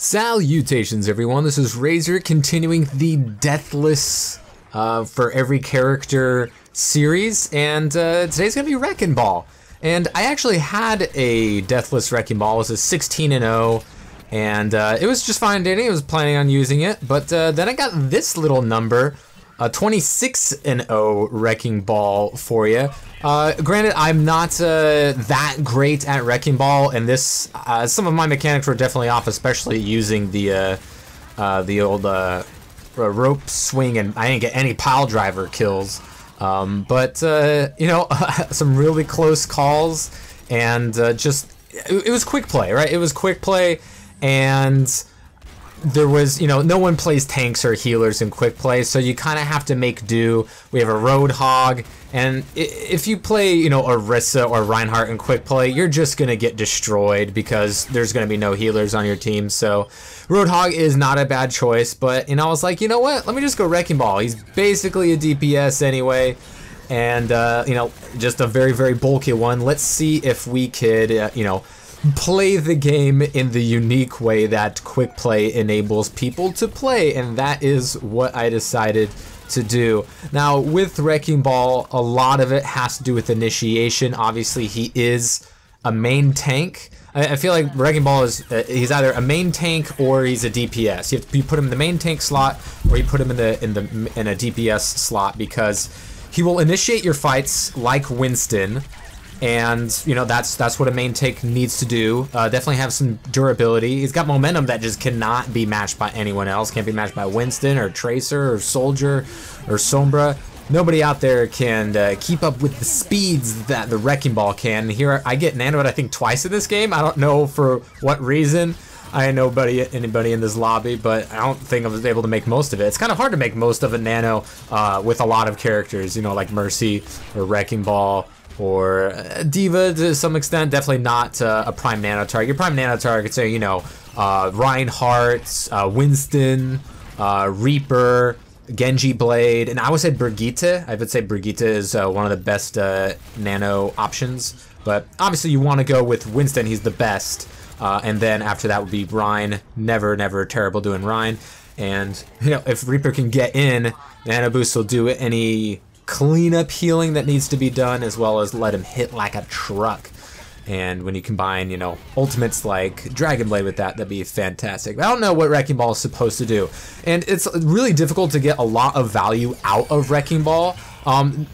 Salutations everyone, this is Razor continuing the Deathless for every character series, and today's gonna be Wrecking Ball. And I actually had a Deathless Wrecking Ball. It was a 16-0, and it was just fine dating. I was planning on using it, but then I got this little number, a 26-0 Wrecking Ball for you. Granted, I'm not that great at Wrecking Ball, and this some of my mechanics were definitely off, especially using the old rope swing, and I didn't get any pile driver kills. But you know, some really close calls, and just it was quick play, right? It was quick play, and there was, you know, no one plays tanks or healers in quick play, so you kind of have to make do. We have a Roadhog, and if you play, you know, Orisa or Reinhardt in quick play, you're just gonna get destroyed because there's gonna be no healers on your team. So Roadhog is not a bad choice, but you know, I was like, you know what? Let me just go Wrecking Ball. He's basically a DPS anyway, and you know, just a very, very bulky one. Let's see if we could, you know, play the game in the unique way that quick play enables people to play, and that is what I decided to do. Now with Wrecking Ball, a lot of it has to do with initiation. Obviously he is a main tank. I feel like Wrecking Ball is he's either a main tank or he's a DPS. You put him in the main tank slot, or you put him in a DPS slot, because he will initiate your fights like Winston. And you know, that's what a main tank needs to do. Definitely have some durability. He's got momentum that just cannot be matched by anyone else. Can't be matched by Winston or Tracer or Soldier or Sombra. Nobody out there can keep up with the speeds that the Wrecking Ball can. Here I get nanoed, I think, twice in this game. I don't know for what reason. I know anybody in this lobby, but I don't think I was able to make most of it. It's kind of hard to make most of a nano with a lot of characters, you know, like Mercy or Wrecking Ball, or Diva to some extent. Definitely not a prime nano target. Your prime nano target, say, you know, Reinhardt, Winston, Reaper, Genji Blade, and I would say Brigitte. I would say Brigitte is one of the best nano options, but obviously you want to go with Winston. He's the best, and then after that would be Ryan. Never terrible doing Ryan. And you know, if Reaper can get in, Nano Boost will do any cleanup healing that needs to be done, as well as let him hit like a truck. And when you combine, you know, ultimates like Dragon Blade with that, that'd be fantastic. But I don't know what Wrecking Ball is supposed to do, and it's really difficult to get a lot of value out of Wrecking Ball.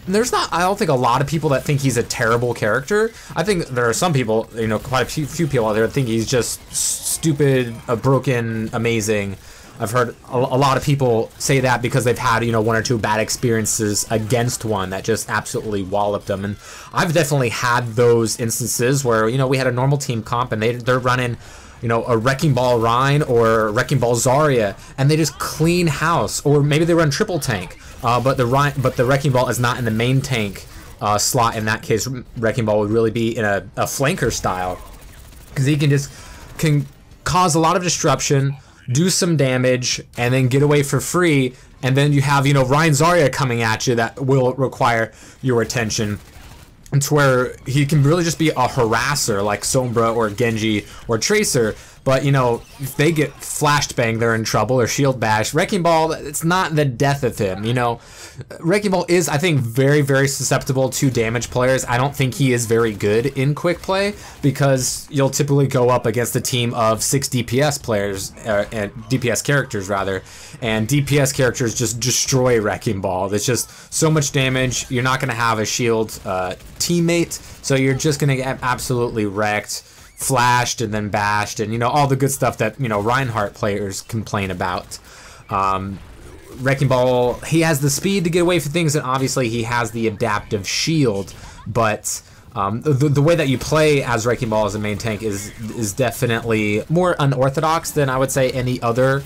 There's not, I don't think, a lot of people that think he's a terrible character. I think there are some people, you know, quite a few people out there that think he's just stupid, broken, amazing. I've heard a lot of people say that because they've had, you know, one or two bad experiences against one that just absolutely walloped them. And I've definitely had those instances where, you know, we had a normal team comp and they're running, you know, a Wrecking Ball Rhine or Wrecking Ball Zarya, and they just clean house. Or maybe they run triple tank, but the Wrecking Ball is not in the main tank slot. In that case, Wrecking Ball would really be in a flanker style, because he can cause a lot of disruption, do some damage, and then get away for free. And then you have, you know, Ryan Zarya coming at you that will require your attention. It's where he can really just be a harasser like Sombra or Genji or Tracer. But, you know, if they get flashed bang, they're in trouble, or shield bash. Wrecking Ball, it's not the death of him, you know. Wrecking Ball is, I think, very, very susceptible to damage players. I don't think he is very good in quick play, because you'll typically go up against a team of 6 DPS players, and DPS characters rather, and DPS characters just destroy Wrecking Ball. There's just so much damage. You're not going to have a shield teammate, so you're just going to get absolutely wrecked, flashed, and then bashed, and you know, all the good stuff that, you know, Reinhardt players complain about. Wrecking Ball, he has the speed to get away from things, and obviously he has the adaptive shield, but the way that you play as Wrecking Ball as a main tank is definitely more unorthodox than I would say any other.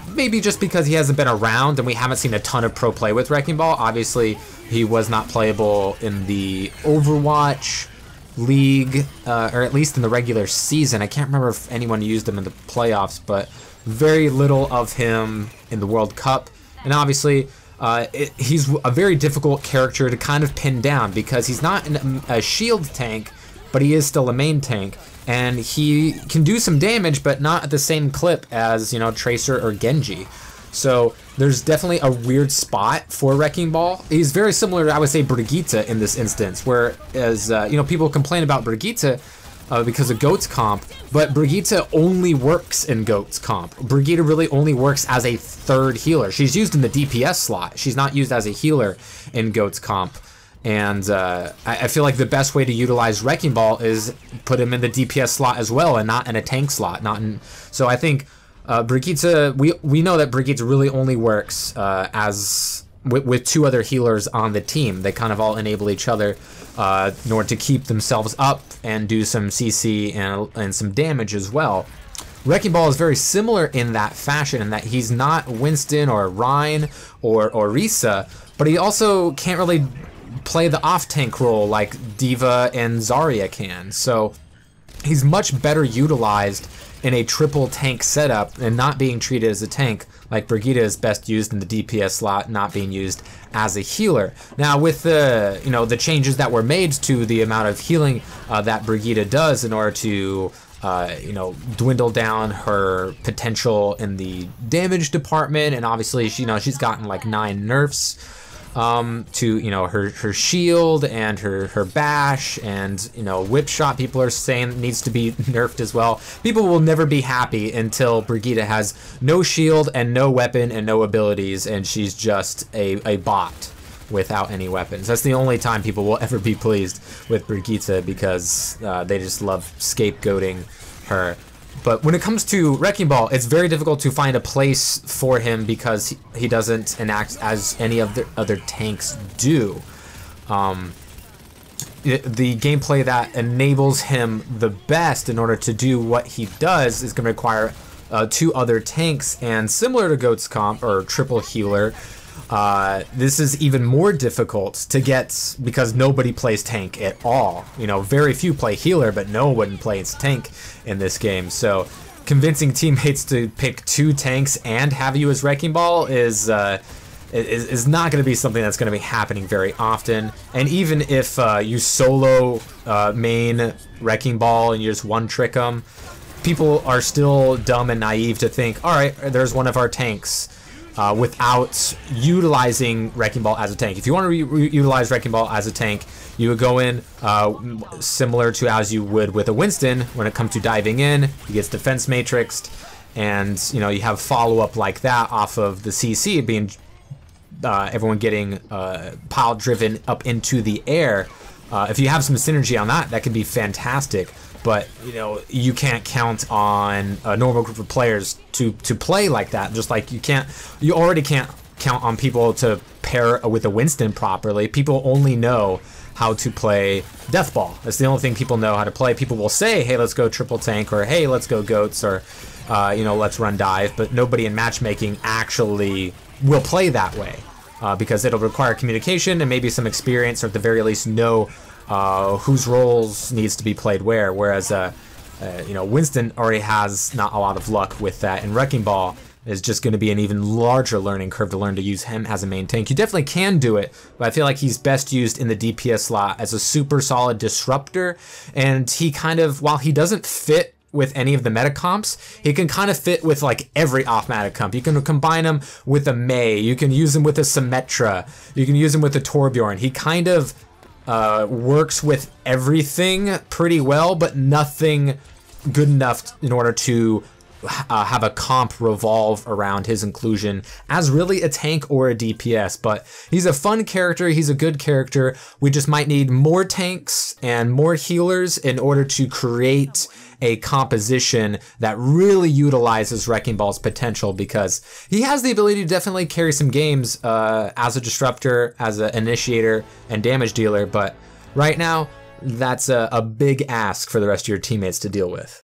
Maybe just because he hasn't been around and we haven't seen a ton of pro play with Wrecking Ball. Obviously he was not playable in the Overwatch League, or at least in the regular season. I can't remember if anyone used him in the playoffs, but very little of him in the World Cup. And obviously he's a very difficult character to kind of pin down, because he's not a shield tank, but he is still a main tank, and he can do some damage, but not at the same clip as, you know, Tracer or Genji. So there's definitely a weird spot for Wrecking Ball. He's very similar to, I would say, Brigitte in this instance, whereas, you know, people complain about Brigitte because of Goat's comp, but Brigitte only works in Goat's comp. Brigitte really only works as a third healer. She's used in the DPS slot. She's not used as a healer in Goat's comp. And I feel like the best way to utilize Wrecking Ball is put him in the DPS slot as well, and not in a tank slot. So I think Brigitte, we know that Brigitte really only works as with two other healers on the team. They kind of all enable each other in order to keep themselves up and do some CC and some damage as well. Wrecking Ball is very similar in that fashion, in that he's not Winston or Ryan or Risa, but he also can't really play the off-tank role like D.Va and Zarya can. So he's much better utilized in a triple tank setup and not being treated as a tank, like Brigitte is best used in the DPS slot, not being used as a healer. Now with the, you know, the changes that were made to the amount of healing that Brigitte does in order to you know, dwindle down her potential in the damage department, and obviously she, you know, she's gotten like 9 nerfs to, you know, her shield and her bash, and, you know, whip shot people are saying needs to be nerfed as well. People will never be happy until Brigitte has no shield and no weapon and no abilities, and she's just a bot without any weapons. That's the only time people will ever be pleased with Brigitte, because they just love scapegoating her. But when it comes to Wrecking Ball, it's very difficult to find a place for him because he doesn't enact as any of the other tanks do. The gameplay that enables him the best in order to do what he does is going to require 2 other tanks, and similar to Goat's comp or triple healer, this is even more difficult to get because nobody plays tank at all. You know, very few play healer, but no one plays tank in this game. So convincing teammates to pick 2 tanks and have you as Wrecking Ball is not going to be something that's going to be happening very often. And even if you solo main Wrecking Ball and you just one-trick them, people are still dumb and naive to think, all right, there's one of our tanks. Without utilizing Wrecking Ball as a tank. If you want to utilize Wrecking Ball as a tank, you would go in similar to as you would with a Winston. When it comes to diving in, he gets defense matrixed, and, you know, you have follow-up like that off of the CC being everyone getting pile driven up into the air. If you have some synergy on that, that can be fantastic. But, you know, you can't count on a normal group of players to play like that. Just like you already can't count on people to pair with a Winston properly. People only know how to play Death Ball. That's the only thing people know how to play. People will say, hey, let's go triple tank, or hey, let's go goats, or you know, let's run dive. But nobody in matchmaking actually will play that way because it'll require communication and maybe some experience, or at the very least know whose roles needs to be played where, whereas you know, Winston already has not a lot of luck with that, and Wrecking Ball is just going to be an even larger learning curve to learn to use him as a main tank. You definitely can do it, but I feel like he's best used in the DPS slot as a super solid disruptor, and he kind of, while he doesn't fit with any of the meta comps, he can kind of fit with like every off-meta comp. You can combine him with a Mei, you can use him with a Symmetra, you can use him with a Torbjorn. He kind of works with everything pretty well, but nothing good enough in order to have a comp revolve around his inclusion as really a tank or a DPS. But he's a fun character, he's a good character. We just might need more tanks and more healers in order to create a composition that really utilizes Wrecking Ball's potential, because he has the ability to definitely carry some games as a disruptor, as an initiator, and damage dealer, but right now, that's a big ask for the rest of your teammates to deal with.